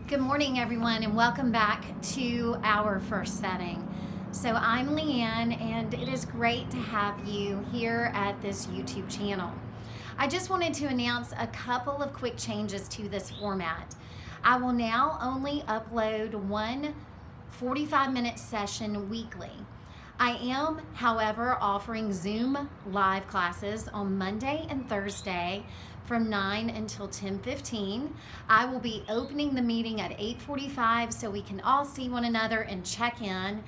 Good morning, everyone, and welcome back to our first setting. So I'm Leanne, and it is great to have you here at this YouTube channel. I just wanted to announce a couple of quick changes to this format. I will now only upload one 45-minute session weekly. I am, however, offering Zoom live classes on Monday and Thursday from 9 until 10:15. I will be opening the meeting at 8:45 so we can all see one another and check in,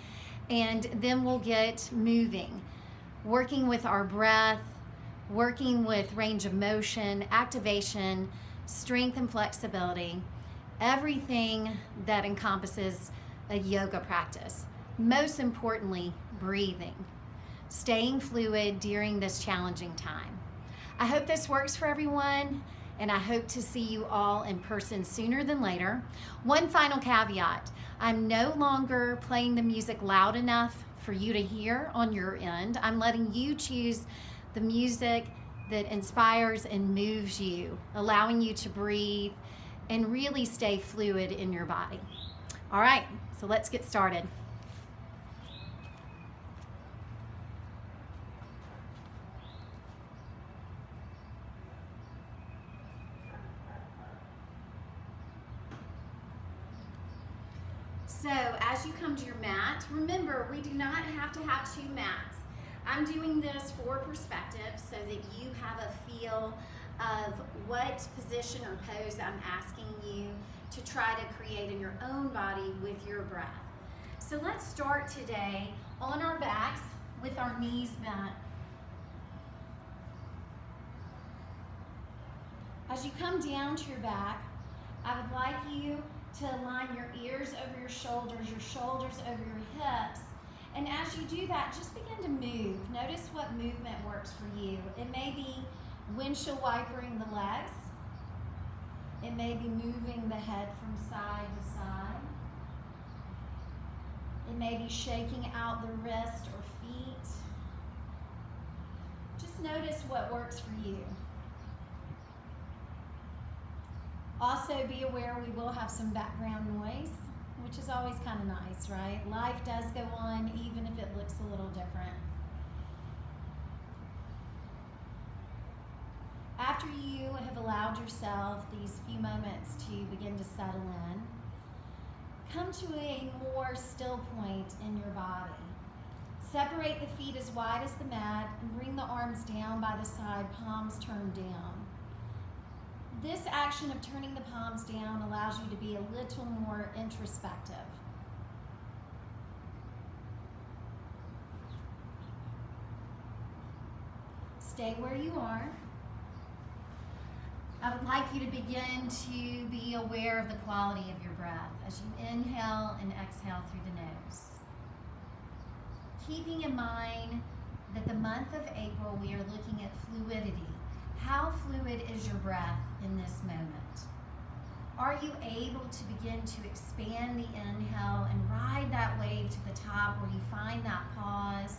and then we'll get moving, working with our breath, working with range of motion, activation, strength and flexibility, everything that encompasses a yoga practice. Most importantly, breathing, staying fluid during this challenging time. I hope this works for everyone, and I hope to see you all in person sooner than later. One final caveat, I'm no longer playing the music loud enough for you to hear on your end. I'm letting you choose the music that inspires and moves you, allowing you to breathe and really stay fluid in your body. All right, so let's get started. So as you come to your mat, remember we do not have to have two mats. I'm doing this for perspective so that you have a feel of what position or pose I'm asking you to try to create in your own body with your breath. So let's start today on our backs with our knees bent. As you come down to your back, I would like you to align your ears over your shoulders over your hips. And as you do that, just begin to move. Notice what movement works for you. It may be windshield wipering the legs. It may be moving the head from side to side. It may be shaking out the wrist or feet. Just notice what works for you. Also be aware we will have some background noise, which is always kind of nice, right? Life does go on even if it looks a little different. After you have allowed yourself these few moments to begin to settle in, come to a more still point in your body. Separate the feet as wide as the mat and bring the arms down by the side, palms turned down. This action of turning the palms down allows you to be a little more introspective. Stay where you are. I would like you to begin to be aware of the quality of your breath as you inhale and exhale through the nose. Keeping in mind that the month of April we are looking at fluidity. How fluid is your breath in this moment? Are you able to begin to expand the inhale and ride that wave to the top where you find that pause?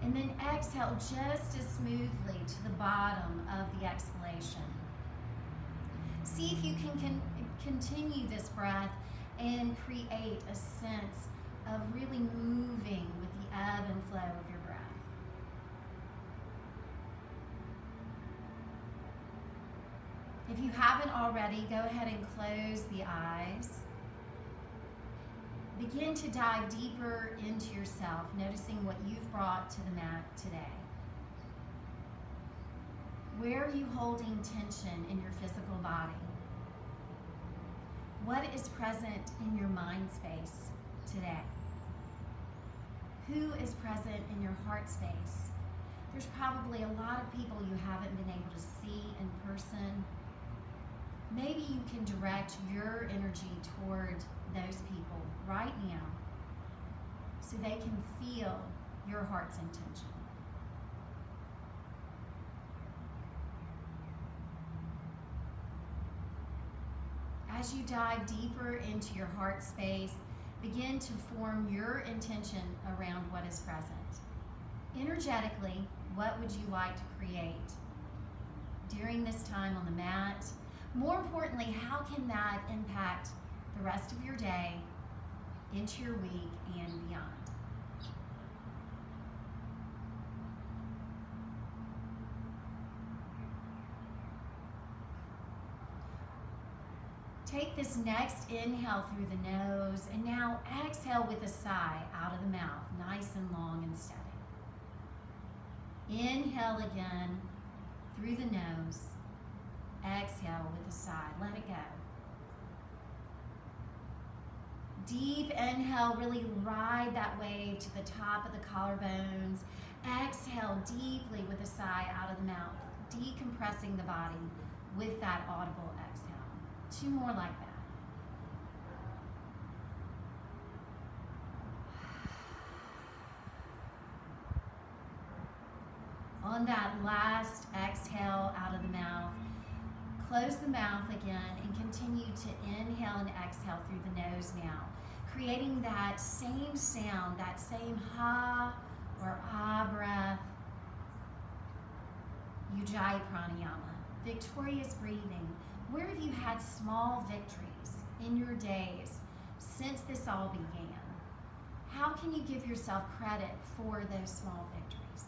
And then exhale just as smoothly to the bottom of the exhalation. See if you can continue this breath and create a sense of really moving with the ebb and flow of your breath. If you haven't already, go ahead and close the eyes. Begin to dive deeper into yourself, noticing what you've brought to the mat today. Where are you holding tension in your physical body? What is present in your mind space today? Who is present in your heart space? There's probably a lot of people you haven't been able to see in person. Maybe you can direct your energy toward those people right now so they can feel your heart's intention. As you dive deeper into your heart space, begin to form your intention around what is present. Energetically, what would you like to create during this time on the mat? More importantly, how can that impact the rest of your day, into your week, and beyond. Take this next inhale through the nose, and now exhale with a sigh out of the mouth, nice and long and steady. Inhale again through the nose. Exhale with a sigh. Let it go. Deep inhale, really ride that wave to the top of the collarbones. Exhale deeply with a sigh out of the mouth, decompressing the body with that audible exhale. 2 more like that. On that last exhale out of the mouth, close the mouth again and continue to inhale and exhale through the nose now, creating that same sound, that same ha or ah breath. Ujjayi Pranayama, victorious breathing. Where have you had small victories in your days since this all began? How can you give yourself credit for those small victories?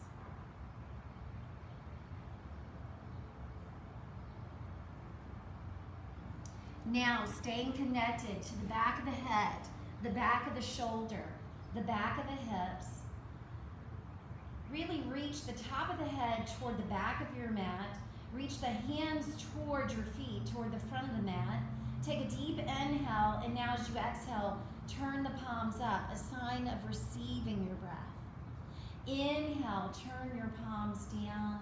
Now, staying connected to the back of the head, the back of the shoulder, the back of the hips. Really reach the top of the head toward the back of your mat. Reach the hands toward your feet, toward the front of the mat. Take a deep inhale, and now as you exhale, turn the palms up, a sign of receiving your breath. Inhale, turn your palms down.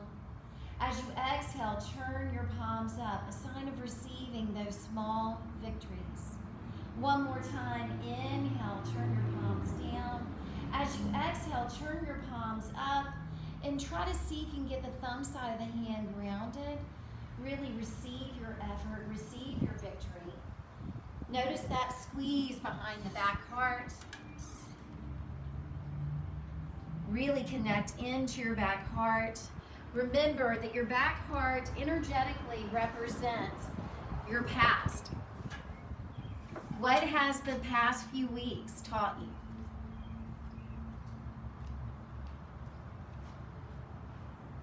As you exhale, turn your palms up, a sign of receiving those small victories. One more time, inhale, turn your palms down. As you exhale, turn your palms up and try to see if you can get the thumb side of the hand grounded. Really receive your effort, receive your victory. Notice that squeeze behind the back heart. Really connect into your back heart. Remember that your back heart energetically represents your past. What has the past few weeks taught you?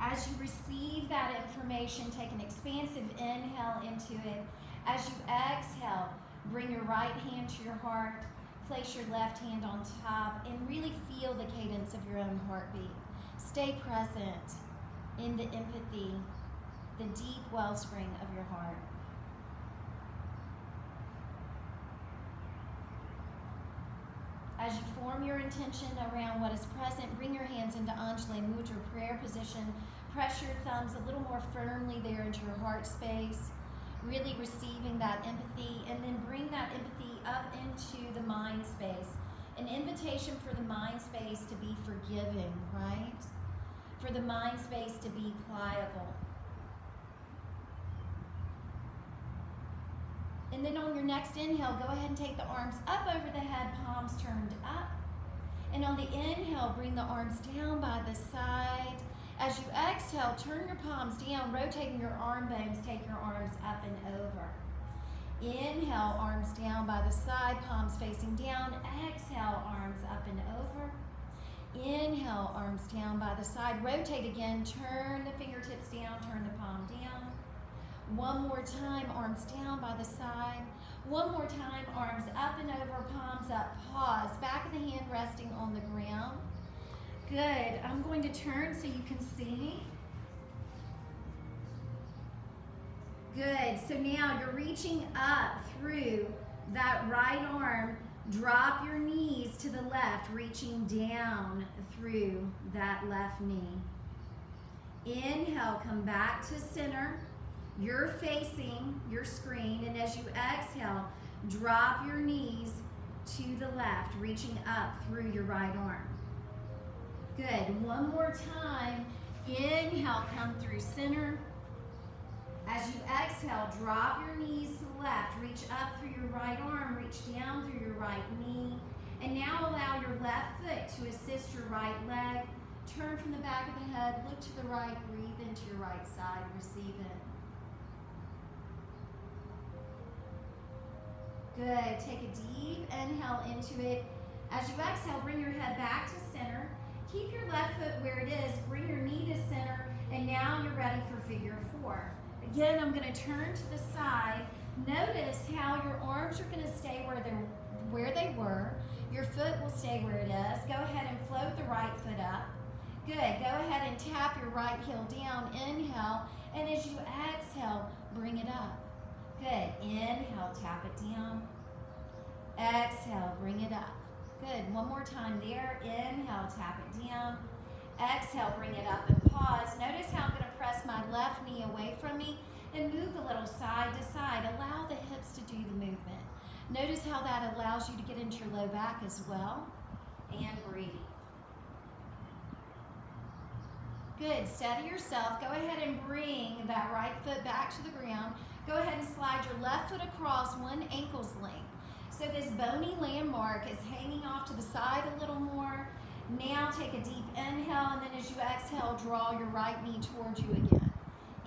As you receive that information, take an expansive inhale into it. As you exhale, bring your right hand to your heart, place your left hand on top, and really feel the cadence of your own heartbeat. Stay present in the empathy, the deep wellspring of your heart. As you form your intention around what is present, bring your hands into Anjali Mudra, prayer position. Press your thumbs a little more firmly there into your heart space, really receiving that empathy, and then bring that empathy up into the mind space. An invitation for the mind space to be forgiving, right? For the mind space to be pliable. And then on your next inhale, go ahead and take the arms up over the head, palms turned up. And on the inhale, bring the arms down by the side. As you exhale, turn your palms down, rotating your arm bones, take your arms up and over. Inhale, arms down by the side, palms facing down. Exhale, arms up and over. Inhale, arms down by the side. Rotate again, turn the fingertips down, turn the palm down. One more time, arms down by the side. One more time, arms up and over, palms up. Pause, back of the hand resting on the ground. Good. I'm going to turn so you can see me. Good. So now you're reaching up through that right arm. Drop your knees to the left, reaching down through that left knee. Inhale, come back to center. You're facing your screen, and as you exhale, drop your knees to the left, reaching up through your right arm. Good. One more time. Inhale, come through center. As you exhale, drop your knees to the left, reach up through your right arm, reach down through your right knee, and now allow your left foot to assist your right leg. Turn from the back of the head, look to the right, breathe into your right side, receive it. Good. Take a deep inhale into it. As you exhale, bring your head back to center. Keep your left foot where it is. Bring your knee to center. And now you're ready for figure 4. Again, I'm going to turn to the side. Notice how your arms are going to stay where they were. Your foot will stay where it is. Go ahead and float the right foot up. Good. Go ahead and tap your right heel down. Inhale. And as you exhale, bring it up. Good. Inhale, tap it down. Exhale, bring it up. Good. One more time there. Inhale, tap it down. Exhale, bring it up and pause. Notice how I'm going to press my left knee away from me and move a little side to side. Allow the hips to do the movement. Notice how that allows you to get into your low back as well. And breathe. Good. Steady yourself. Go ahead and bring that right foot back to the ground. Go ahead and slide your left foot across one ankle's length. So this bony landmark is hanging off to the side a little more. Now take a deep inhale, and then as you exhale, draw your right knee towards you again.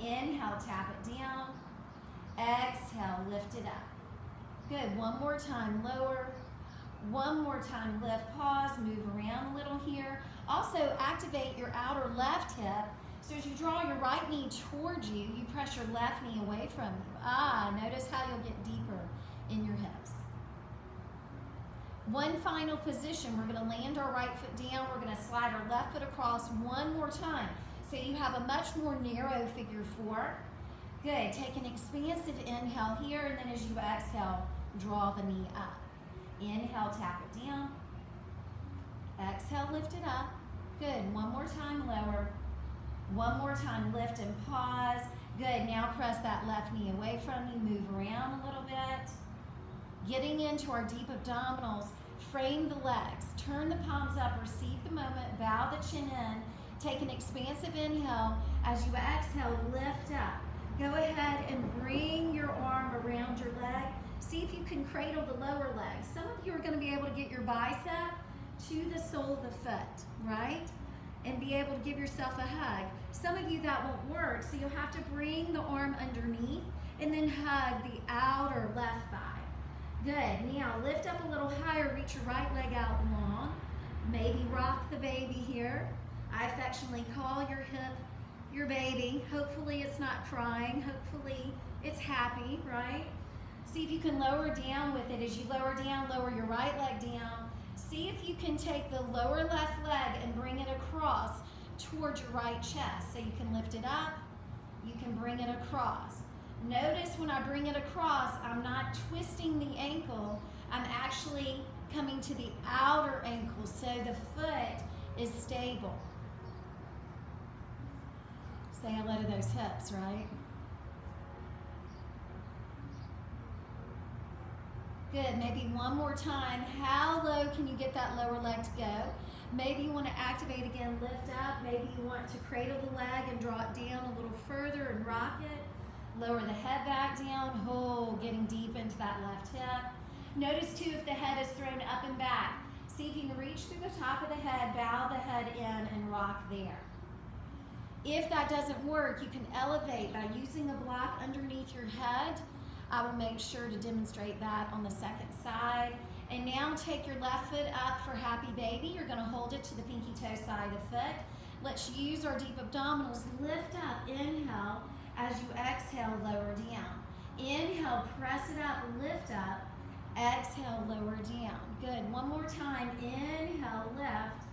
Inhale, tap it down. Exhale, lift it up. Good. One more time, lower. One more time, lift, pause, move around a little here. Also, activate your outer left hip. So as you draw your right knee towards you, you press your left knee away from you. Notice how you'll get deeper in your hips. One final position. We're going to land our right foot down. We're going to slide our left foot across one more time. So you have a much more narrow figure 4. Good. Take an expansive inhale here, and then as you exhale, draw the knee up. Inhale, tap it down. Exhale, lift it up. Good. One more time, lower. One more time, lift and pause. Good. Now press that left knee away from you. Move around a little bit. Getting into our deep abdominals, frame the legs. Turn the palms up, receive the moment, bow the chin in. Take an expansive inhale. As you exhale, lift up. Go ahead and bring your arm around your leg. See if you can cradle the lower leg. Some of you are going to be able to get your bicep to the sole of the foot, right? And be able to give yourself a hug. Some of you that won't work, so you'll have to bring the arm underneath and then hug the outer left thigh. Good. Now lift up a little higher, reach your right leg out long. Maybe rock the baby here. I affectionately call your hip your baby. Hopefully it's not crying. Hopefully it's happy, right? See if you can lower down with it. As you lower down, lower your right leg down. See if you can take the lower left leg and bring it across towards your right chest. So you can lift it up, you can bring it across. Notice when I bring it across, I'm not twisting the ankle, I'm actually coming to the outer ankle so the foot is stable. Say hello to those hips, right? Good. Maybe one more time. How low can you get that lower leg to go? Maybe you want to activate again, lift up. Maybe you want to cradle the leg and draw it down a little further and rock it. Lower the head back down. Oh, getting deep into that left hip. Notice too if the head is thrown up and back. See if you can reach through the top of the head, bow the head in, and rock there. If that doesn't work, you can elevate by using a block underneath your head. I will make sure to demonstrate that on the second side. And now take your left foot up for happy baby. You're going to hold it to the pinky toe side of the foot. Let's use our deep abdominals. Lift up, inhale. As you exhale, lower down. Inhale, press it up, lift up. Exhale, lower down. Good. One more time. Inhale, lift.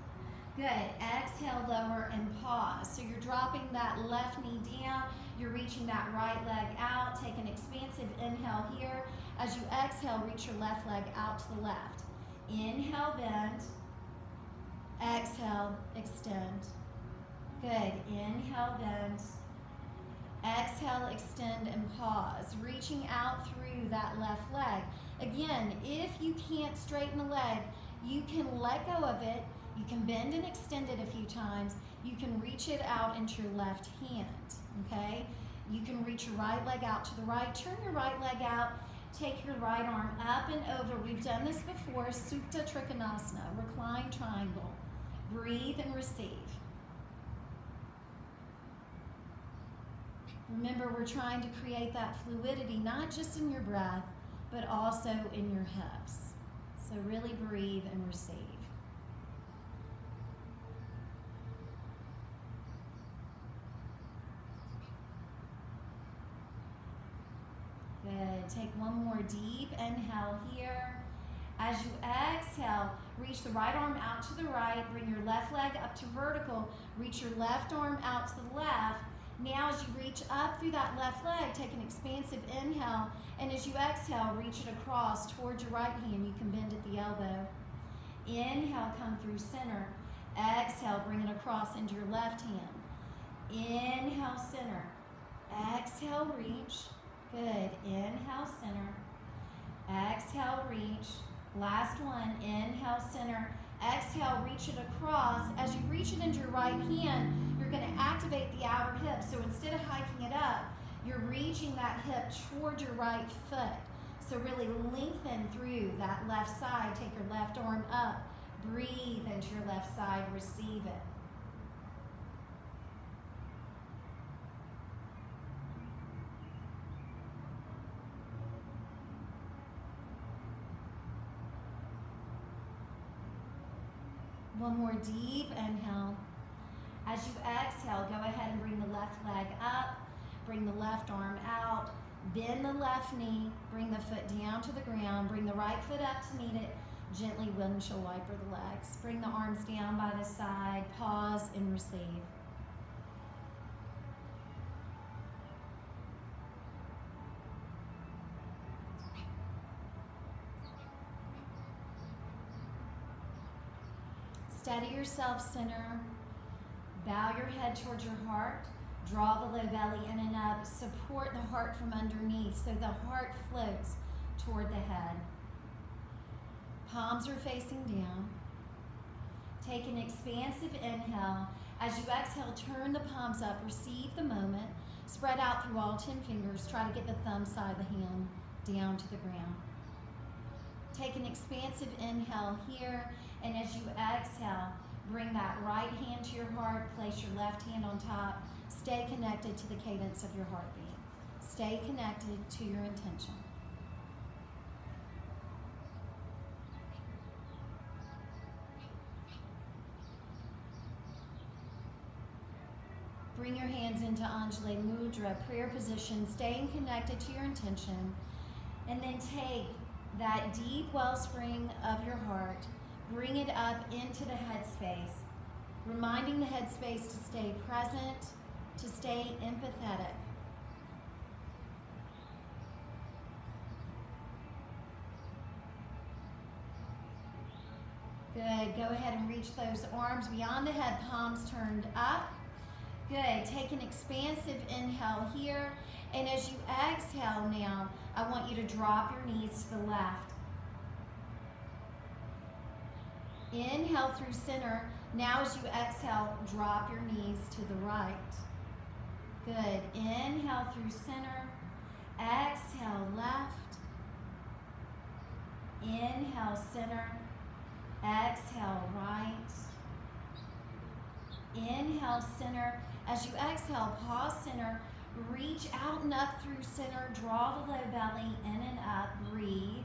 Good. Exhale, lower, and pause. So you're dropping that left knee down. You're reaching that right leg out. Take an expansive inhale here. As you exhale, reach your left leg out to the left. Inhale, bend. Exhale, extend. Good. Inhale, bend. Exhale, extend, and pause. Reaching out through that left leg. Again, if you can't straighten the leg, you can let go of it. You can bend and extend it a few times. You can reach it out into your left hand, okay? You can reach your right leg out to the right. Turn your right leg out. Take your right arm up and over. We've done this before. Supta Trikonasana, recline triangle. Breathe and receive. Remember, we're trying to create that fluidity, not just in your breath, but also in your hips. So really breathe and receive. Good. Take one more deep inhale here. As you exhale, reach the right arm out to the right, bring your left leg up to vertical, reach your left arm out to the left. Now as you reach up through that left leg, take an expansive inhale, and as you exhale, reach it across towards your right hand. You can bend at the elbow. Inhale, come through center. Exhale, bring it across into your left hand. Inhale, center. Exhale, reach. Good. Inhale, center. Exhale, reach. Last one. Inhale, center. Exhale, reach it across. As you reach it into your right hand, you're going to activate the outer hip. So instead of hiking it up, you're reaching that hip toward your right foot. So really lengthen through that left side. Take your left arm up. Breathe into your left side. Receive it. One more deep inhale. As you exhale, go ahead and bring the left leg up, bring the left arm out, bend the left knee, bring the foot down to the ground, bring the right foot up to meet it, gently windshield wiper the legs. Bring the arms down by the side, pause and receive. Steady yourself, center. Bow your head towards your heart. Draw the low belly in and up. Support the heart from underneath so the heart floats toward the head. Palms are facing down. Take an expansive inhale. As you exhale, turn the palms up. Receive the moment. Spread out through all 10 fingers. Try to get the thumb side of the hand down to the ground. Take an expansive inhale here, and as you exhale, bring that right hand to your heart, place your left hand on top. Stay connected to the cadence of your heartbeat. Stay connected to your intention. Bring your hands into Anjali Mudra, prayer position, staying connected to your intention, and then take that deep wellspring of your heart, bring it up into the headspace, reminding the headspace to stay present, to stay empathetic. Good. Go ahead and reach those arms beyond the head, palms turned up. Good. Take an expansive inhale here. And as you exhale now, I want you to drop your knees to the left. Inhale through center. Now as you exhale, drop your knees to the right. Good. Inhale through center. Exhale left. Inhale center. Exhale right. Inhale center. As you exhale, pause center. Reach out and up through center. Draw the low belly in and up. Breathe.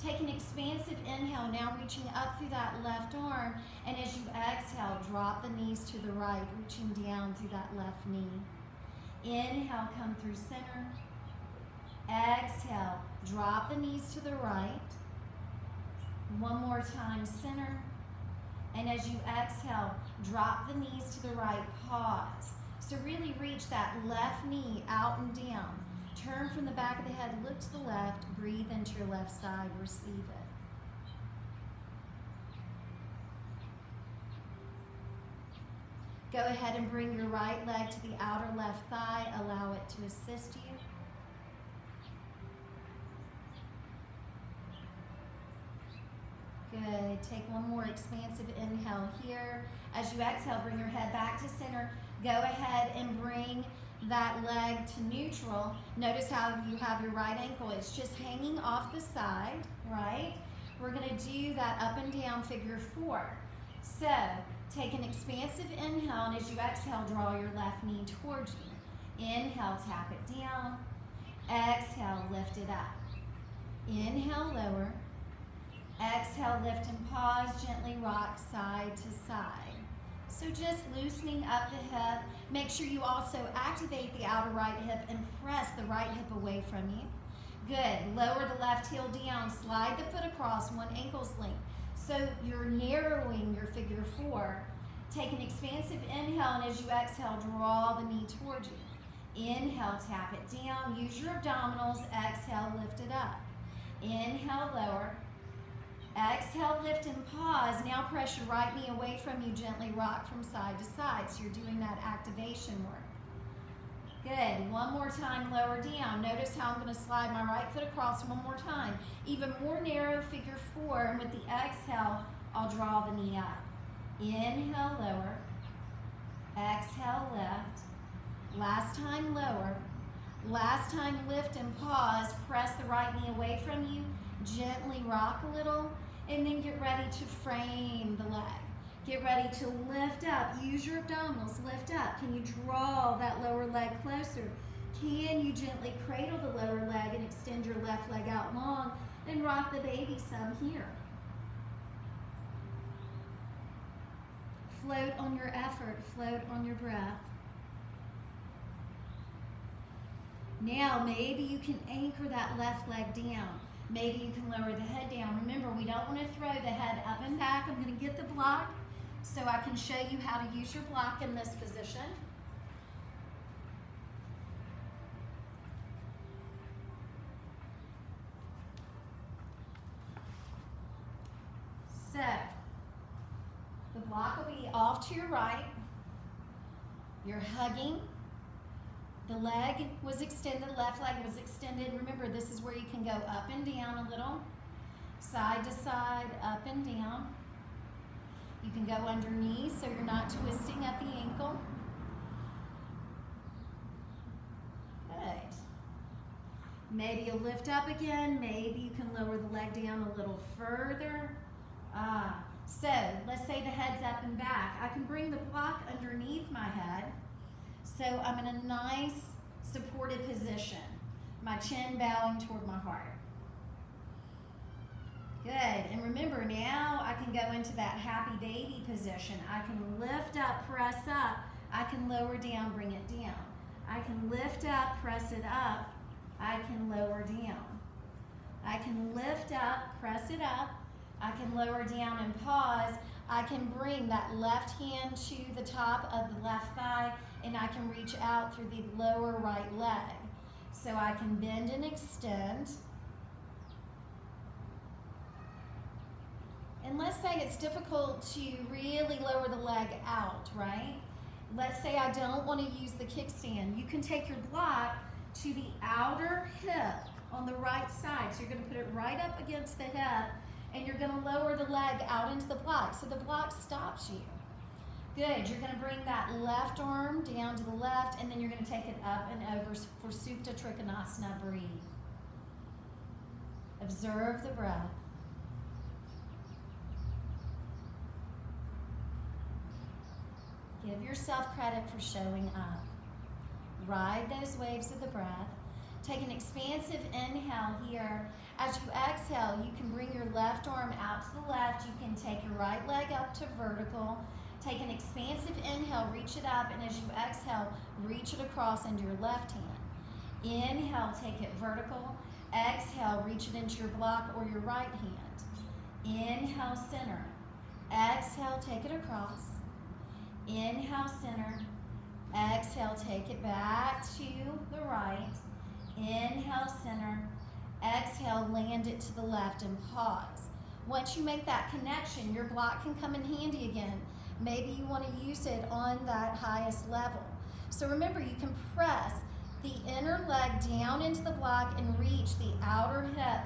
Take an expansive inhale. Now reaching up through that left arm. And as you exhale, drop the knees to the right, reaching down through that left knee. Inhale, come through center. Exhale, drop the knees to the right. One more time, center. And as you exhale, drop the knees to the right, pause. So really reach that left knee out and down. Turn from the back of the head, look to the left, breathe into your left side, receive it. Go ahead and bring your right leg to the outer left thigh, allow it to assist you. Good. Take one more expansive inhale here. As you exhale, bring your head back to center. Go ahead and bring that leg to neutral. Notice how you have your right ankle. It's just hanging off the side, right? We're going to do that up and down figure 4. So take an expansive inhale, and as you exhale, draw your left knee towards you. Inhale, tap it down. Exhale, lift it up. Inhale, lower. Exhale, lift and pause. Gently rock side to side. So just loosening up the hip. Make sure you also activate the outer right hip and press the right hip away from you. Good. Lower the left heel down. Slide the foot across, one ankle's length. So you're narrowing your figure four. Take an expansive inhale, and as you exhale, draw the knee towards you. Inhale, tap it down. Use your abdominals. Exhale, lift it up. Inhale, lower. Exhale, lift and pause. Now press your right knee away from you. Gently rock from side to side. So you're doing that activation work. Good. One more time, lower down. Notice how I'm going to slide my right foot across one more time. Even more narrow, figure four. And with the exhale, I'll draw the knee up. Inhale, lower. Exhale, lift. Last time, lower. Last time, lift and pause. Press the right knee away from you. Gently rock a little. And then get ready to frame the leg. Get ready to lift up. Use your abdominals. Lift up. Can you draw that lower leg closer? Can you gently cradle the lower leg and extend your left leg out long and rock the baby some here? Float on your effort. Float on your breath. Now, maybe you can anchor that left leg down. Maybe you can lower the head down. Remember, we don't want to throw the head up and back. I'm going to get the block so I can show you how to use your block in this position. So, the block will be off to your right. You're hugging. The leg was extended, left leg was extended. Remember, this is where you can go up and down a little, side to side, up and down. You can go underneath so you're not twisting at the ankle. Good. Maybe you'll lift up again. Maybe you can lower the leg down a little further. So let's say the head's up and back. I can bring the block underneath my head. So I'm in a nice supported position. My chin bowing toward my heart. Good. And remember, now I can go into that happy baby position. I can lift up, press up. I can lower down, bring it down. I can lift up, press it up. I can lower down. I can lift up, press it up. I can lower down and pause. I can bring that left hand to the top of the left thigh, and I can reach out through the lower right leg. So I can bend and extend. And let's say it's difficult to really lower the leg out, right? Let's say I don't want to use the kickstand. You can take your block to the outer hip on the right side. So you're going to put it right up against the hip, and you're going to lower the leg out into the block. So the block stops you. Good. You're going to bring that left arm down to the left, and then you're going to take it up and over for Supta Trikonasana. Breathe. Observe the breath. Give yourself credit for showing up. Ride those waves of the breath. Take an expansive inhale here. As you exhale, you can bring your left arm out to the left. You can take your right leg up to vertical. Take an expansive inhale, reach it up, and as you exhale, reach it across into your left hand. Inhale, take it vertical. Exhale, reach it into your block or your right hand. Inhale, center. Exhale, take it across. Inhale, center. Exhale, take it back to the right. Inhale, center. Exhale, land it to the left and pause. Once you make that connection, your block can come in handy again. Maybe you want to use it on that highest level. So remember, you can press the inner leg down into the block and reach the outer hip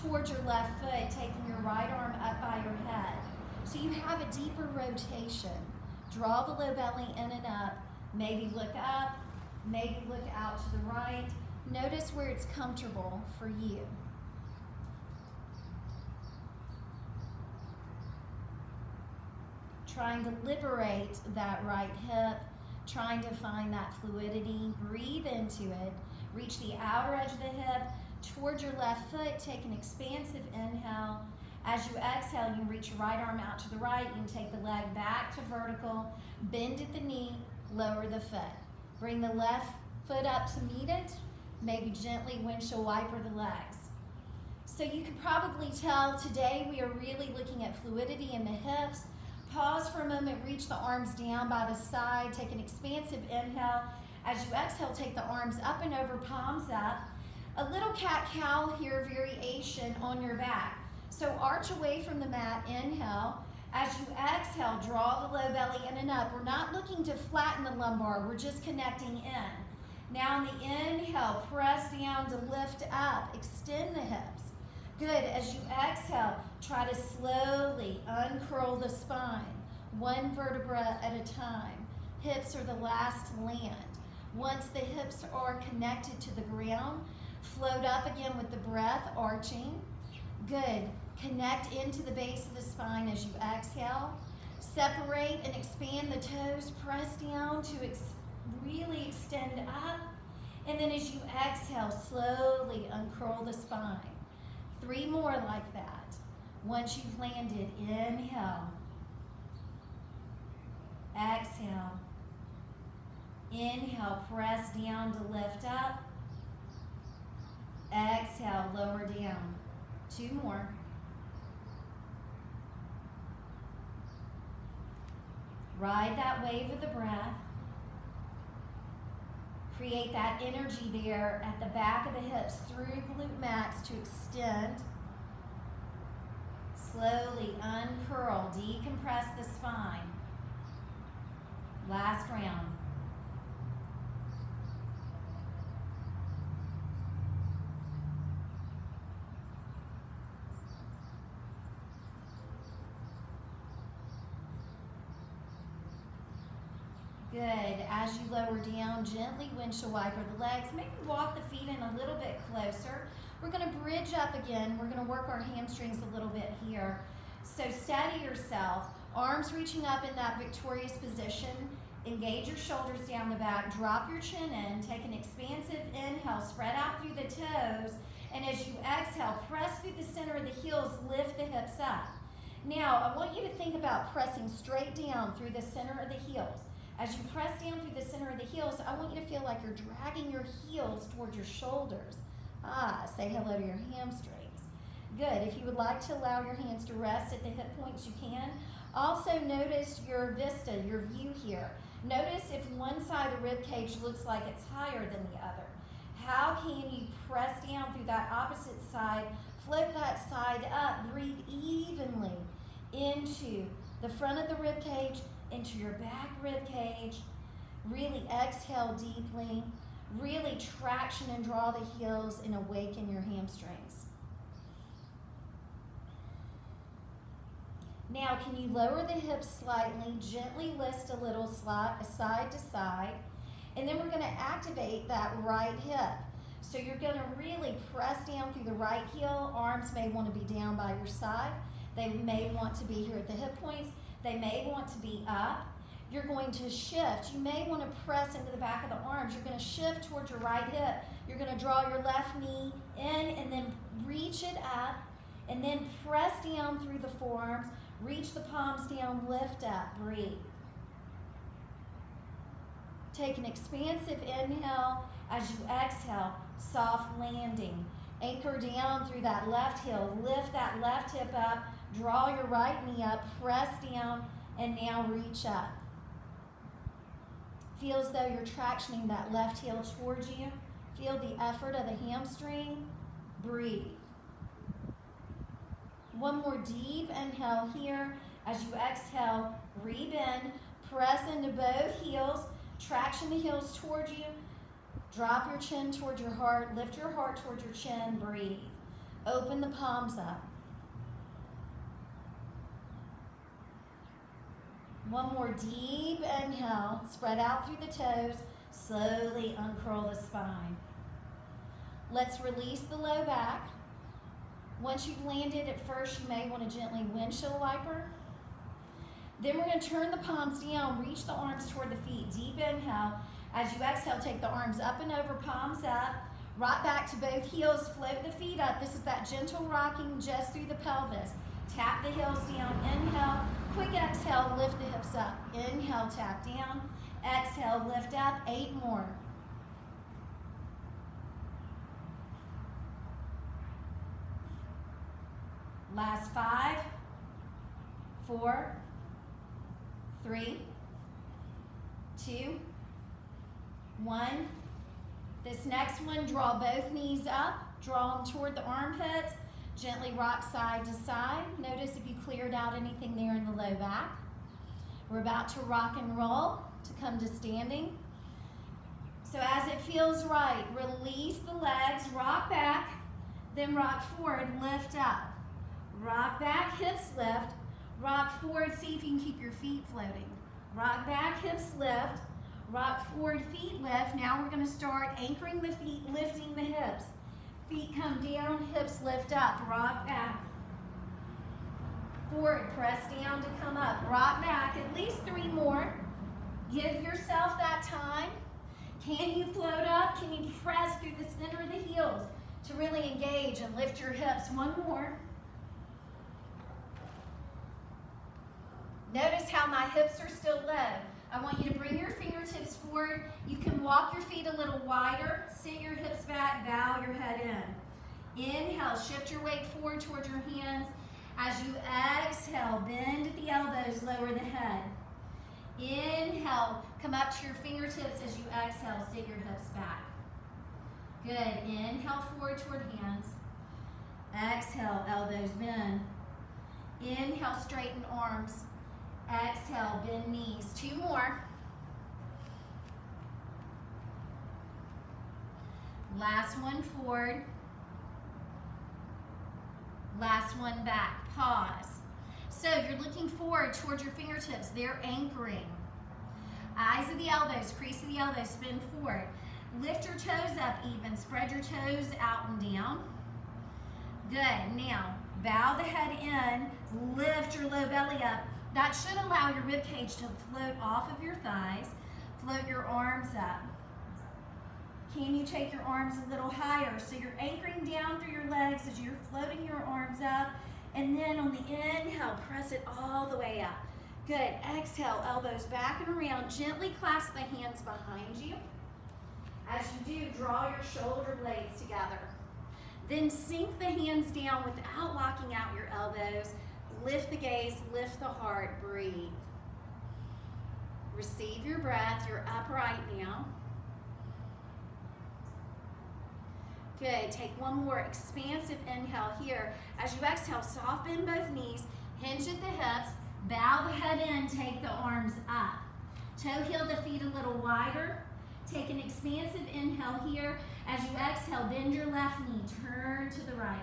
towards your left foot, taking your right arm up by your head. So you have a deeper rotation. Draw the low belly in and up. Maybe look up, maybe look out to the right. Notice where it's comfortable for you. Trying to liberate that right hip, trying to find that fluidity. Breathe into it. Reach the outer edge of the hip, toward your left foot. Take an expansive inhale. As you exhale, you can reach your right arm out to the right. You can take the leg back to vertical, bend at the knee, lower the foot. Bring the left foot up to meet it. Maybe gently windshield wiper the legs. So you can probably tell today we are really looking at fluidity in the hips. Pause for a moment, reach the arms down by the side. Take an expansive inhale. As you exhale, take the arms up and over, palms up. A little cat-cow here variation on your back. So arch away from the mat, inhale. As you exhale, draw the low belly in and up. We're not looking to flatten the lumbar, we're just connecting in. Now on the inhale, press down to lift up, extend the hips. Good, as you exhale, try to slowly uncurl the spine, one vertebra at a time. Hips are the last to land. Once the hips are connected to the ground, float up again with the breath, arching. Good. Connect into the base of the spine as you exhale. Separate and expand the toes. Press down to really extend up. And then as you exhale, slowly uncurl the spine. 3 more like that. Once you've landed, inhale. Exhale. Inhale, press down to lift up. Exhale, lower down. 2 more. Ride that wave of the breath. Create that energy there at the back of the hips through glute max to extend. Slowly uncurl, decompress the spine. Last round. Good. As you lower down, gently windshield wiper the legs. Maybe walk the feet in a little bit closer. We're going to bridge up again. We're going to work our hamstrings a little bit here. So steady yourself. Arms reaching up in that victorious position. Engage your shoulders down the back. Drop your chin in. Take an expansive inhale. Spread out through the toes. And as you exhale, press through the center of the heels. Lift the hips up. Now, I want you to think about pressing straight down through the center of the heels. As you press down through the center of the heels, I want you to feel like you're dragging your heels towards your shoulders. Say hello to your hamstrings. Good. If you would like to allow your hands to rest at the hip points, you can. Also notice your vista, your view here. Notice if one side of the rib cage looks like it's higher than the other. How can you press down through that opposite side, flip that side up, breathe evenly into the front of the rib cage, into your back rib cage. Really exhale deeply. Really traction and draw the heels and awaken your hamstrings. Now, can you lower the hips slightly, gently lift a little side to side, and then we're going to activate that right hip. So you're going to really press down through the right heel. Arms may want to be down by your side. They may want to be here at the hip points. They may want to be up. You're going to shift. You may want to press into the back of the arms. You're going to shift towards your right hip. You're going to draw your left knee in and then reach it up and then press down through the forearms. Reach the palms down, lift up, breathe. Take an expansive inhale. As you exhale, soft landing. Anchor down through that left heel. Lift that left hip up. Draw your right knee up. Press down and now reach up. Feel as though you're tractioning that left heel towards you. Feel the effort of the hamstring. Breathe. One more deep inhale here. As you exhale, rebend. Press into both heels. Traction the heels towards you. Drop your chin towards your heart. Lift your heart towards your chin. Breathe. Open the palms up. One more deep inhale. Spread out through the toes. Slowly uncurl the spine. Let's release the low back. Once you've landed, at first you may want to gently windshield wiper. Then we're going to turn the palms down. Reach the arms toward the feet. Deep inhale. As you exhale, take the arms up and over, palms up. Rock back to both heels, float the feet up. This is that gentle rocking just through the pelvis. Tap the heels down, inhale, quick exhale, lift the hips up. Inhale, tap down, exhale, lift up, 8 more. Last 5, 4, 3, 2, 1. This next one, draw both knees up, draw them toward the armpits, gently rock side to side. Notice if you cleared out anything there in the low back. We're about to rock and roll to come to standing. So as it feels right, release the legs, rock back, then rock forward, lift up. Rock back, hips lift, rock forward, see if you can keep your feet floating. Rock back, hips lift, rock forward, feet lift. Now we're going to start anchoring the feet, lifting the hips. Feet come down, hips lift up, rock back. Forward, press down to come up, rock back, at least 3 more. Give yourself that time. Can you float up? Can you press through the center of the heels to really engage and lift your hips? 1 more. Notice how my hips are still low. I want you to bring your fingertips forward. You can walk your feet a little wider, sit your hips back, bow your head in. Inhale, shift your weight forward towards your hands. As you exhale, bend at the elbows, lower the head. Inhale, come up to your fingertips. As you exhale, sit your hips back. Good. Inhale, forward toward hands. Exhale, elbows bend. Inhale, straighten arms. Exhale, bend knees. 2 more. Last one forward. Last one back. Pause. So you're looking forward towards your fingertips. They're anchoring. Eyes of the elbows, crease of the elbows, spin forward. Lift your toes up even. Spread your toes out and down. Good. Now, bow the head in. Lift your low belly up. That should allow your rib cage to float off of your thighs. Float your arms up. Can you take your arms a little higher? So you're anchoring down through your legs as you're floating your arms up. And then on the inhale, press it all the way up. Good. Exhale, elbows back and around. Gently clasp the hands behind you. As you do, draw your shoulder blades together. Then sink the hands down without locking out your elbows. Lift the gaze, lift the heart, breathe. Receive your breath. You're upright now. Good. Take one more expansive inhale here. As you exhale, soft bend both knees, hinge at the hips, bow the head in, take the arms up. Toe heel the feet a little wider. Take an expansive inhale here. As you exhale, bend your left knee, turn to the right.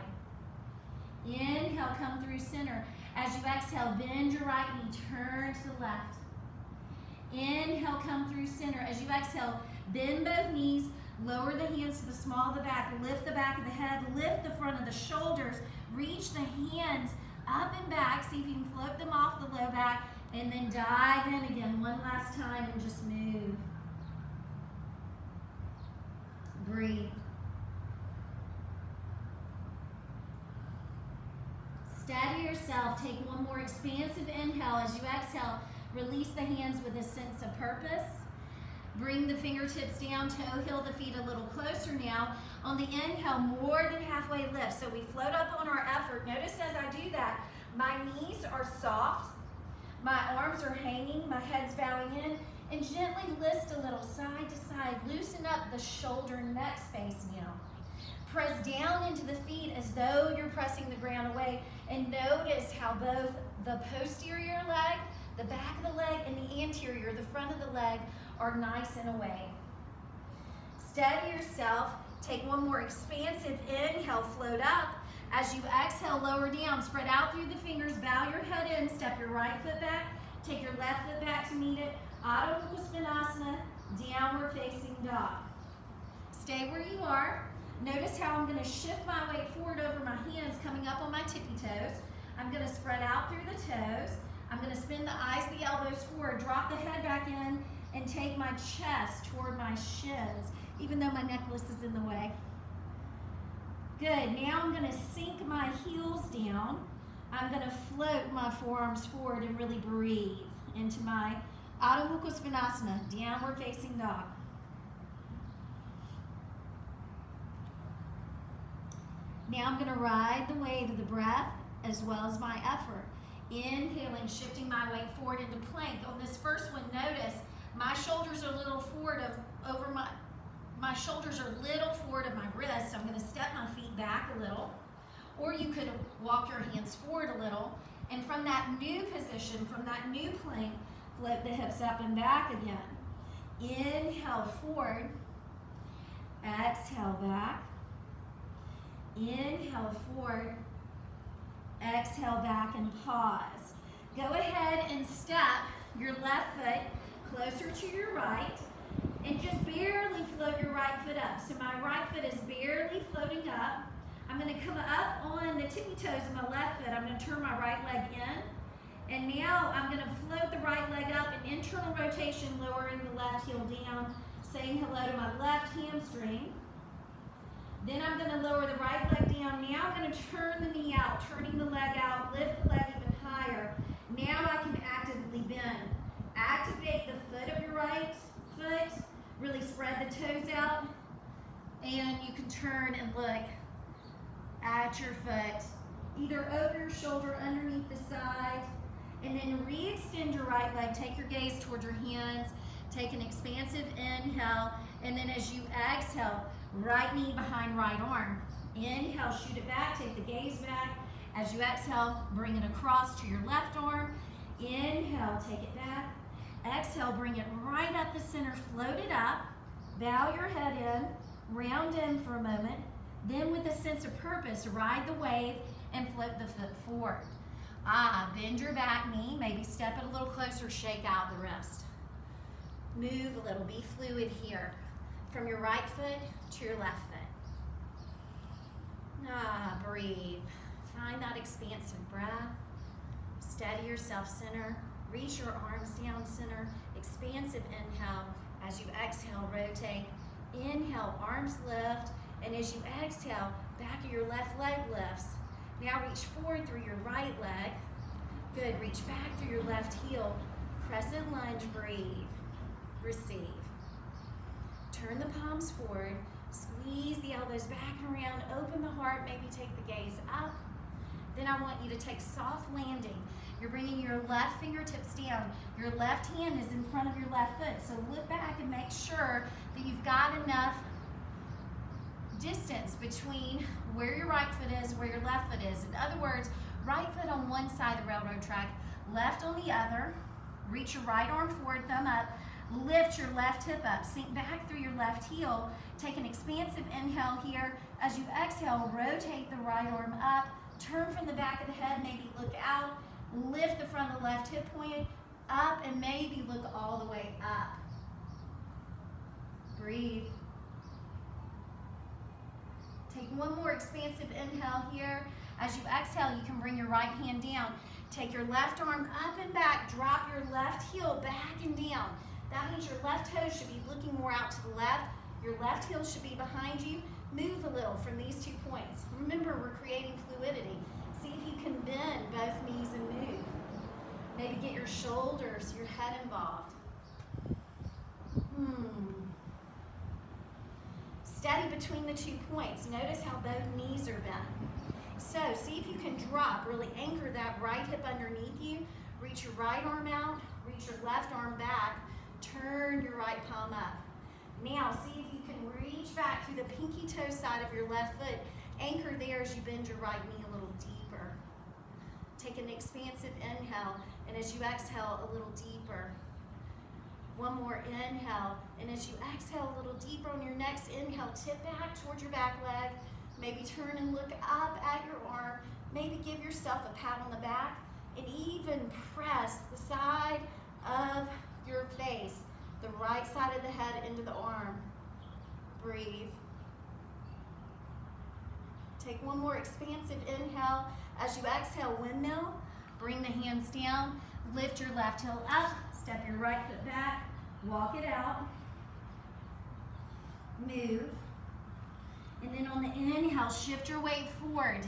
Inhale, come through center. As you exhale, bend your right knee, turn to the left. Inhale, come through center. As you exhale, bend both knees, lower the hands to the small of the back, lift the back of the head, lift the front of the shoulders, reach the hands up and back, see if you can float them off the low back, and then dive in again one last time and just move. Breathe. Steady yourself. Take one more expansive inhale. As you exhale, release the hands with a sense of purpose. Bring the fingertips down, toe heel the feet a little closer now. On the inhale, more than halfway lift. So we float up on our effort. Notice as I do that, my knees are soft, my arms are hanging, my head's bowing in, and gently lift a little side to side. Loosen up the shoulder neck space now. Press down into the feet as though you're pressing the ground away, and notice how both the posterior leg, the back of the leg, and the anterior, the front of the leg, are nice and away. Steady yourself. Take one more expansive inhale, float up. As you exhale, lower down, spread out through the fingers, bow your head in, step your right foot back, take your left foot back to meet it. Adho Mukha Svanasana, downward facing dog. Stay where you are. Notice how I'm going to shift my weight forward over my hands, coming up on my tippy toes. I'm going to spread out through the toes. I'm going to spin the eyes, the elbows forward, drop the head back in, and take my chest toward my shins, even though my necklace is in the way. Good. Now I'm going to sink my heels down. I'm going to float my forearms forward and really breathe into my Adho Mukha Svanasana, downward facing dog. Now I'm going to ride the wave of the breath as well as my effort. Inhaling, shifting my weight forward into plank. On this first one, notice my shoulders are a little forward my shoulders are a little forward of my wrists, so I'm going to step my feet back a little. Or you could walk your hands forward a little. And from that new position, from that new plank, float the hips up and back again. Inhale forward. Exhale back. Inhale forward. Exhale back and pause. Go ahead and step your left foot closer to your right and just barely float your right foot up. So my right foot is barely floating up. I'm going to come up on the tippy toes of my left foot. I'm going to turn my right leg in. And now I'm going to float the right leg up, an internal rotation, lowering the left heel down, saying hello to my left hamstring. Then I'm going to lower the right leg down. Now I'm going to turn the knee out, turning the leg out, lift the leg even higher. Now I can actively bend. Activate the foot of your right foot. Really spread the toes out. And you can turn and look at your foot, either over your shoulder, underneath the side. And then re-extend your right leg. Take your gaze towards your hands. Take an expansive inhale. And then as you exhale, right knee behind right arm. Inhale, shoot it back, take the gaze back. As you exhale, bring it across to your left arm. Inhale, take it back. Exhale, bring it right up the center, float it up. Bow your head in, round in for a moment. Then with a sense of purpose, ride the wave and float the foot forward. Bend your back knee, maybe step it a little closer, shake out the wrist. Move a little, be fluid here. From your right foot to your left foot. Breathe. Find that expansive breath. Steady yourself center. Reach your arms down center. Expansive inhale. As you exhale, rotate. Inhale, arms lift. And as you exhale, back of your left leg lifts. Now reach forward through your right leg. Good. Reach back through your left heel. Crescent lunge, breathe. Receive. Turn the palms forward, squeeze the elbows back and around, open the heart, maybe take the gaze up. Then I want you to take soft landing. You're bringing your left fingertips down. Your left hand is in front of your left foot. So look back and make sure that you've got enough distance between where your right foot is, where your left foot is. In other words, right foot on one side of the railroad track, left on the other. Reach your right arm forward, thumb up. Lift your left hip up, sink back through your left heel. Take an expansive inhale here. As you exhale, rotate the right arm up. Turn from the back of the head, maybe look out. Lift the front of the left hip point up and maybe look all the way up. Breathe. Take one more expansive inhale here. As you exhale, you can bring your right hand down. Take your left arm up and back. Drop your left heel back and down. That means your left toe should be looking more out to the left. Your left heel should be behind you. Move a little from these 2 points. Remember, we're creating fluidity. See if you can bend both knees and move. Maybe get your shoulders, your head involved. Steady between the 2 points. Notice how both knees are bent. So see if you can drop, really anchor that right hip underneath you. Reach your right arm out, reach your left arm back. Turn your right palm up. Now, see if you can reach back through the pinky toe side of your left foot. Anchor there as you bend your right knee a little deeper. Take an expansive inhale, and as you exhale, a little deeper. One more inhale, and as you exhale a little deeper on your next inhale, tip back towards your back leg. Maybe turn and look up at your arm. Maybe give yourself a pat on the back, and even press the side of your face, the right side of the head into the arm. Breathe. Take one more expansive inhale. As you exhale, windmill. Bring the hands down. Lift your left heel up. Step your right foot back. Walk it out. Move. And then on the inhale, shift your weight forward,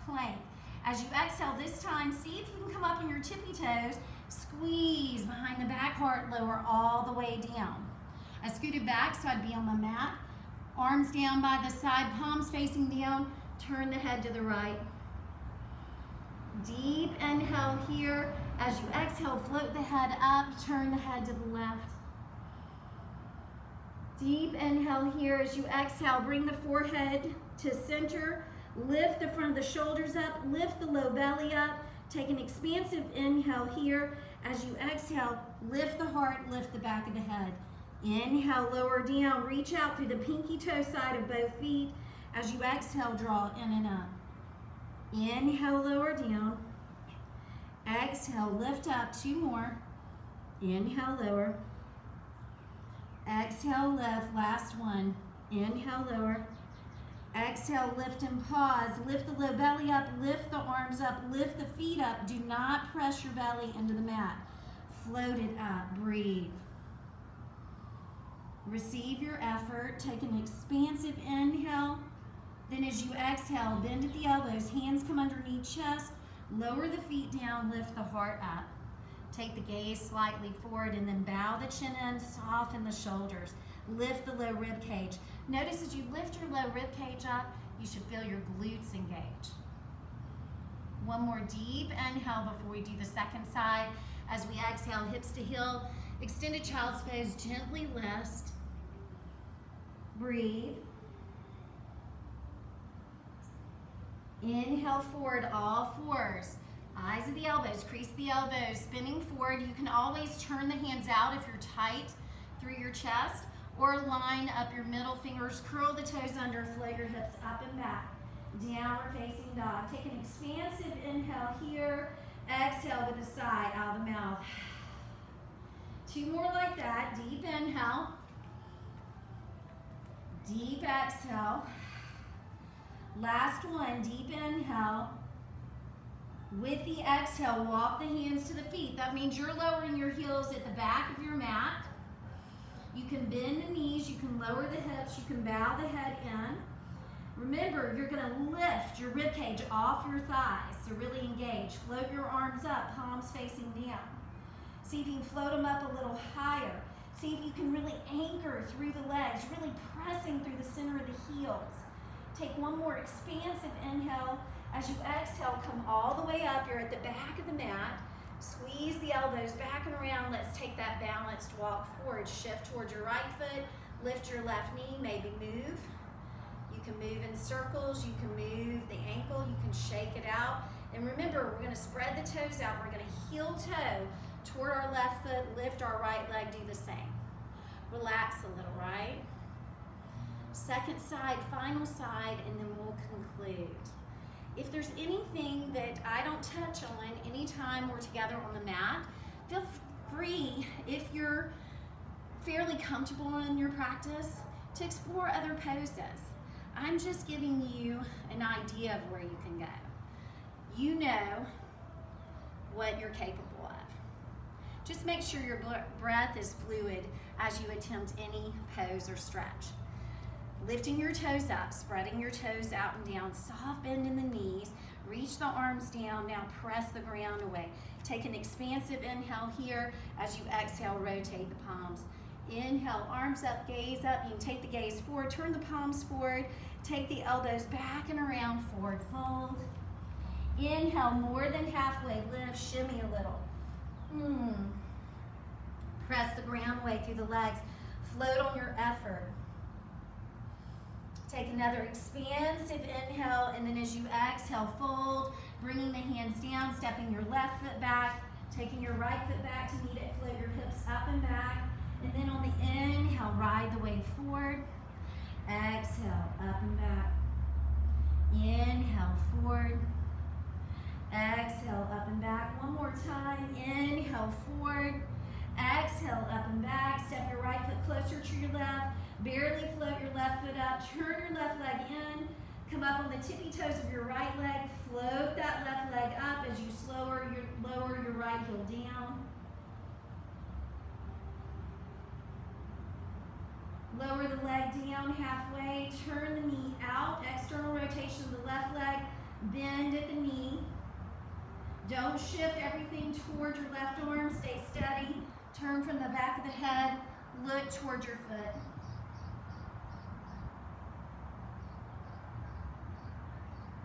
plank. As you exhale this time, see if you can come up on your tippy toes, squeeze behind the back, heart lower all the way down. I scooted back so I'd be on my mat. Arms down by the side, palms facing down, turn the head to the right. Deep inhale here. As you exhale, float the head up, turn the head to the left. Deep inhale here. As you exhale, bring the forehead to center. Lift the front of the shoulders up, lift the low belly up. Take an expansive inhale here. As you exhale, lift the heart, lift the back of the head. Inhale, lower down, reach out through the pinky toe side of both feet. As you exhale, draw in and up. Inhale, lower down. Exhale, lift up, 2 more. Inhale, lower. Exhale, lift, last one. Inhale, lower. Exhale, lift and pause. Lift the low belly up, lift the arms up, lift the feet up. Do not press your belly into the mat. Float it up, breathe. Receive your effort. Take an expansive inhale. Then as you exhale, bend at the elbows, hands come underneath chest, lower the feet down, lift the heart up. Take the gaze slightly forward and then bow the chin in, soften the shoulders. Lift the low rib cage. Notice as you lift your low rib cage up, you should feel your glutes engage. One more deep inhale before we do the second side. As we exhale, hips to heel, extended child's pose, gently lift. Breathe. Inhale forward, all fours. Eyes of the elbows, crease the elbows, spinning forward. You can always turn the hands out if you're tight through your chest, or line up your middle fingers, curl the toes under, float your hips up and back. Downward facing dog. Take an expansive inhale here. Exhale to the side, out of the mouth. 2 more like that. Deep inhale. Deep exhale. Last one, deep inhale. With the exhale, walk the hands to the feet. That means you're lowering your heels at the back of your mat. You can bend the knees, you can lower the hips, you can bow the head in. Remember, you're gonna lift your rib cage off your thighs, so really engage. Float your arms up, palms facing down. See if you can float them up a little higher. See if you can really anchor through the legs, really pressing through the center of the heels. Take one more expansive inhale. As you exhale, come all the way up. You're at the back of the mat. Squeeze the elbows back and around. Let's take that balanced walk forward. Shift towards your right foot. Lift your left knee. Maybe move. You can move in circles. You can move the ankle. You can shake it out. And remember, we're going to spread the toes out. We're going to heel toe toward our left foot. Lift our right leg. Do the same. Relax a little, right? Second side, final side, and then we'll conclude. If there's anything that I don't touch on anytime we're together on the mat, feel free, if you're fairly comfortable in your practice, to explore other poses. I'm just giving you an idea of where you can go. You know what you're capable of. Just make sure your breath is fluid as you attempt any pose or stretch. Lifting your toes up, spreading your toes out and down, soft bend in the knees, reach the arms down, now press the ground away. Take an expansive inhale here. As you exhale, rotate the palms. Inhale, arms up, gaze up. You can take the gaze forward, turn the palms forward, take the elbows back and around, forward fold. Inhale, more than halfway lift, shimmy a little. Press the ground away through the legs. Float on your effort. Take another expansive inhale, and then as you exhale, fold, bringing the hands down, stepping your left foot back, taking your right foot back to meet it, float your hips up and back, and then on the inhale, ride the wave forward, exhale, up and back, inhale, forward, exhale, up and back, one more time, inhale, forward, exhale, up and back, step your right foot closer to your left, barely float your left foot up, turn your left leg in, come up on the tippy toes of your right leg, float that left leg up as you lower your right heel down. Lower the leg down halfway, turn the knee out, external rotation of the left leg, bend at the knee. Don't shift everything toward your left arm, stay steady. Turn from the back of the head, look toward your foot.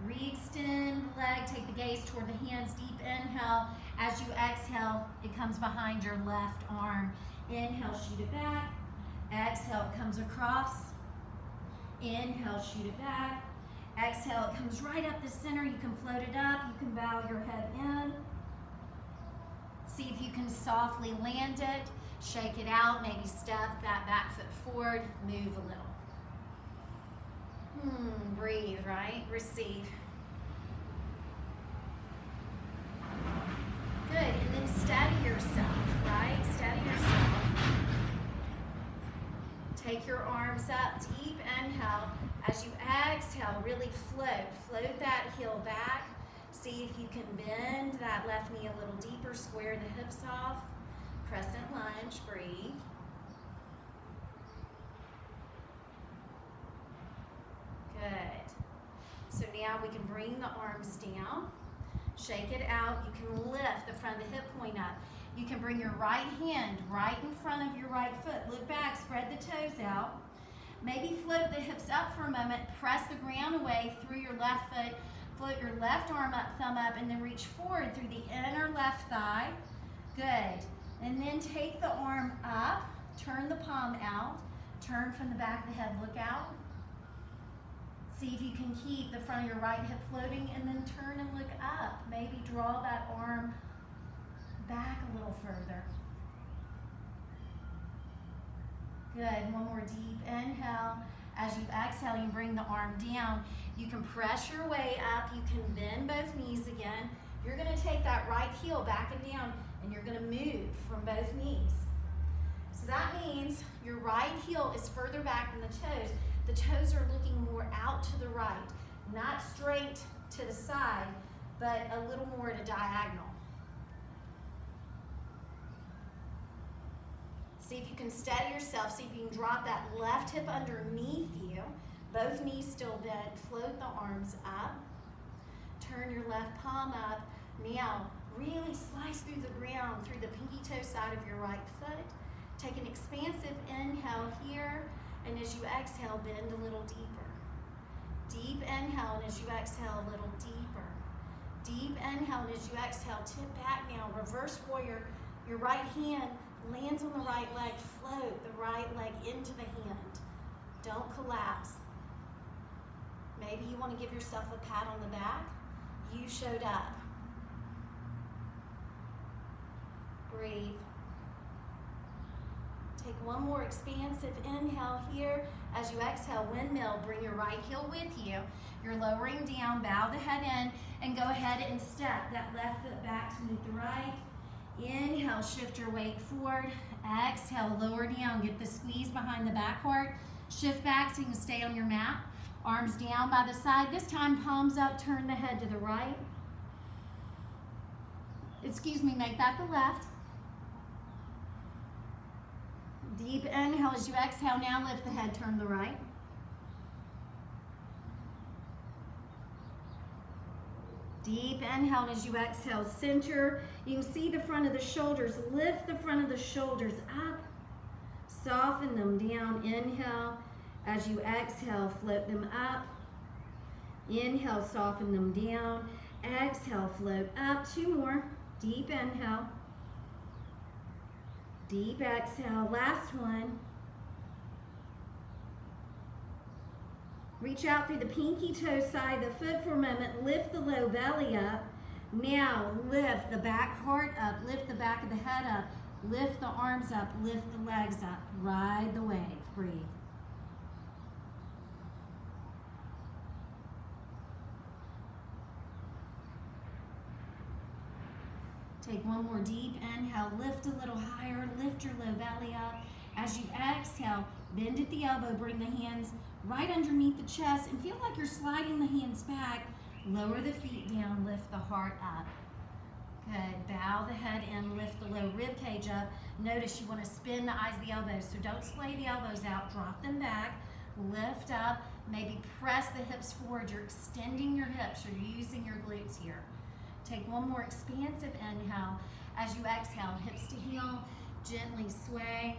Re-extend the leg, take the gaze toward the hands, deep inhale. As you exhale, it comes behind your left arm. Inhale, shoot it back. Exhale, it comes across. Inhale, shoot it back. Exhale, it comes right up the center. You can float it up. You can bow your head in. See if you can softly land it. Shake it out. Maybe step that back foot forward. Move a little. Breathe, right? Receive. Good. And then steady yourself, right? Steady yourself. Take your arms up, deep inhale. As you exhale, really float. Float that heel back. See if you can bend that left knee a little deeper. Square the hips off. Crescent lunge. Breathe. Good. So now we can bring the arms down. Shake it out. You can lift the front of the hip point up. You can bring your right hand right in front of your right foot. Look back, spread the toes out. Maybe float the hips up for a moment. Press the ground away through your left foot. Float your left arm up, thumb up, and then reach forward through the inner left thigh. Good. And then take the arm up, turn the palm out, turn from the back of the head, look out. See if you can keep the front of your right hip floating, and then turn and look up. Maybe draw that arm back a little further. Good. One more deep inhale. As you exhale, you bring the arm down. You can press your way up. You can bend both knees again. You're going to take that right heel back and down, and you're going to move from both knees. So that means your right heel is further back than the toes. The toes are looking more out to the right, not straight to the side, but a little more at a diagonal. See if you can steady yourself. See if you can drop that left hip underneath you. Both knees still bent. Float the arms up. Turn your left palm up. Now, really slice through the ground, through the pinky toe side of your right foot. Take an expansive inhale here. And as you exhale, bend a little deeper. Deep inhale, and as you exhale, a little deeper. Deep inhale, and as you exhale, tip back now. Reverse warrior. Your right hand lands on the right leg. Float the right leg into the hand. Don't collapse. Maybe you want to give yourself a pat on the back. You showed up. Breathe. Take one more expansive inhale here. As you exhale, windmill, bring your right heel with you. You're lowering down, bow the head in, and go ahead and step that left foot back to meet the right. Inhale, shift your weight forward. Exhale, lower down, get the squeeze behind the back part. Shift back so you can stay on your mat. Arms down by the side. This time, palms up, turn the head to the right. Make that the left. Deep inhale. As you exhale, now lift the head, turn the right. Deep inhale, and as you exhale, center. You can see the front of the shoulders. Lift the front of the shoulders up. Soften them down. Inhale. As you exhale, float them up. Inhale, soften them down. Exhale, float up. Two more. Deep inhale. Deep exhale. Last one. Reach out through the pinky toe side of the foot for a moment. Lift the low belly up. Now lift the back heart up. Lift the back of the head up. Lift the arms up. Lift the legs up. Ride the wave. Breathe. Take one more deep inhale. Lift a little higher. Lift your low belly up. As you exhale, bend at the elbow. Bring the hands right underneath the chest and feel like you're sliding the hands back. Lower the feet down. Lift the heart up. Good. Bow the head in, lift the low rib cage up. Notice you want to spin the eyes of the elbows, so don't splay the elbows out. Drop them back, lift up, maybe press the hips forward. You're extending your hips, you're using your glutes here. Take one more expansive inhale. As you exhale, hips to heel, gently sway.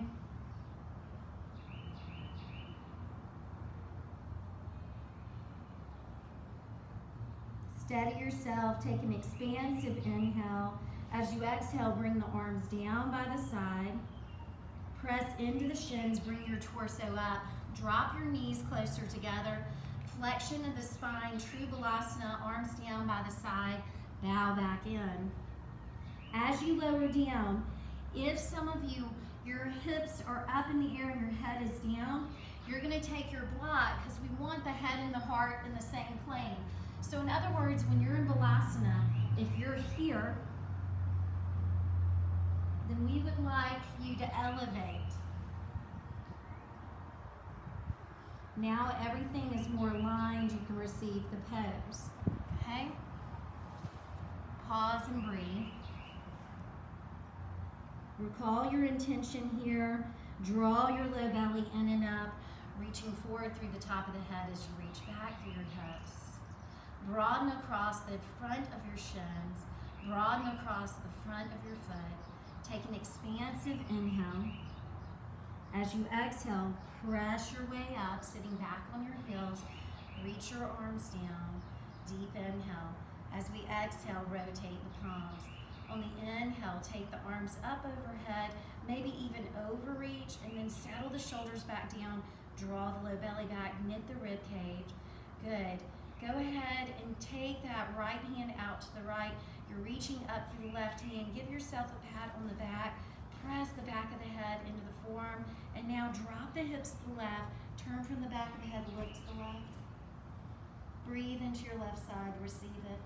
Steady yourself, take an expansive inhale. As you exhale, bring the arms down by the side. Press into the shins, bring your torso up. Drop your knees closer together. Flexion of the spine, true balasana, arms down by the side. Bow back in. As you lower down, if some of you, your hips are up in the air and your head is down, you're gonna take your block, because we want the head and the heart in the same plane. So in other words, when you're in balasana, if you're here, then we would like you to elevate. Now everything is more aligned, you can receive the pose, okay? Pause and breathe. Recall your intention here. Draw your low belly in and up, reaching forward through the top of the head as you reach back through your hips. Broaden across the front of your shins. Broaden across the front of your foot. Take an expansive inhale. As you exhale, press your way up, sitting back on your heels. Reach your arms down. Deep inhale. As we exhale, rotate the palms. On the inhale, take the arms up overhead, maybe even overreach, and then settle the shoulders back down. Draw the low belly back, knit the rib cage. Good. Go ahead and take that right hand out to the right. You're reaching up through the left hand. Give yourself a pat on the back. Press the back of the head into the forearm. And now drop the hips to the left. Turn from the back of the head, look to the left. Breathe into your left side, receive it.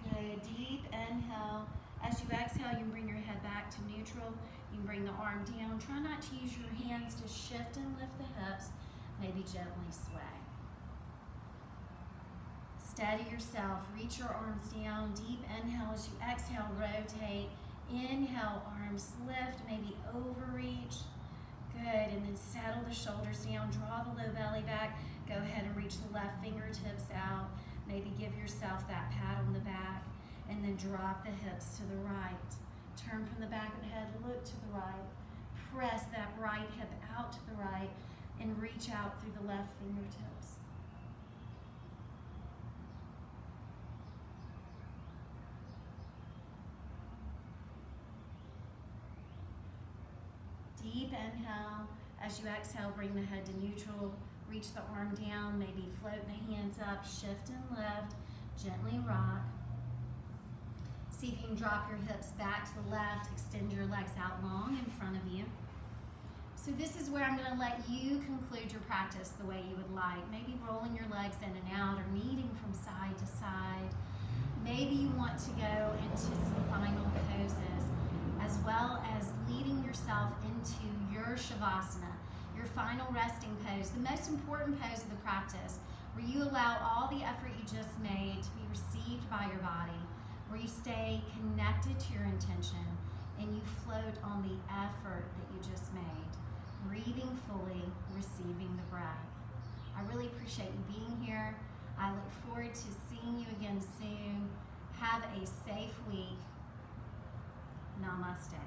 Good, deep inhale. As you exhale, you can bring your head back to neutral. You can bring the arm down. Try not to use your hands to shift and lift the hips. Maybe gently sway. Steady yourself. Reach your arms down. Deep inhale. As you exhale, rotate. Inhale, arms lift, maybe overreach. Good, and then settle the shoulders down. Draw the low belly back. Go ahead and reach the left fingertips out. Maybe give yourself that pat on the back. And then drop the hips to the right. Turn from the back of the head, look to the right. Press that right hip out to the right and reach out through the left fingertips. Deep inhale. As you exhale, bring the head to neutral. Reach the arm down, maybe float the hands up, shift and lift, gently rock. See if you can drop your hips back to the left, extend your legs out long in front of you. So this is where I'm going to let you conclude your practice the way you would like. Maybe rolling your legs in and out or kneading from side to side. Maybe you want to go into some final poses, as well as leading yourself into your Shavasana, your final resting pose, the most important pose of the practice, where you allow all the effort you just made to be received by your body, where you stay connected to your intention and you float on the effort that you just made, breathing fully, receiving the breath. I really appreciate you being here. I look forward to seeing you again soon. Have a safe week. Namaste.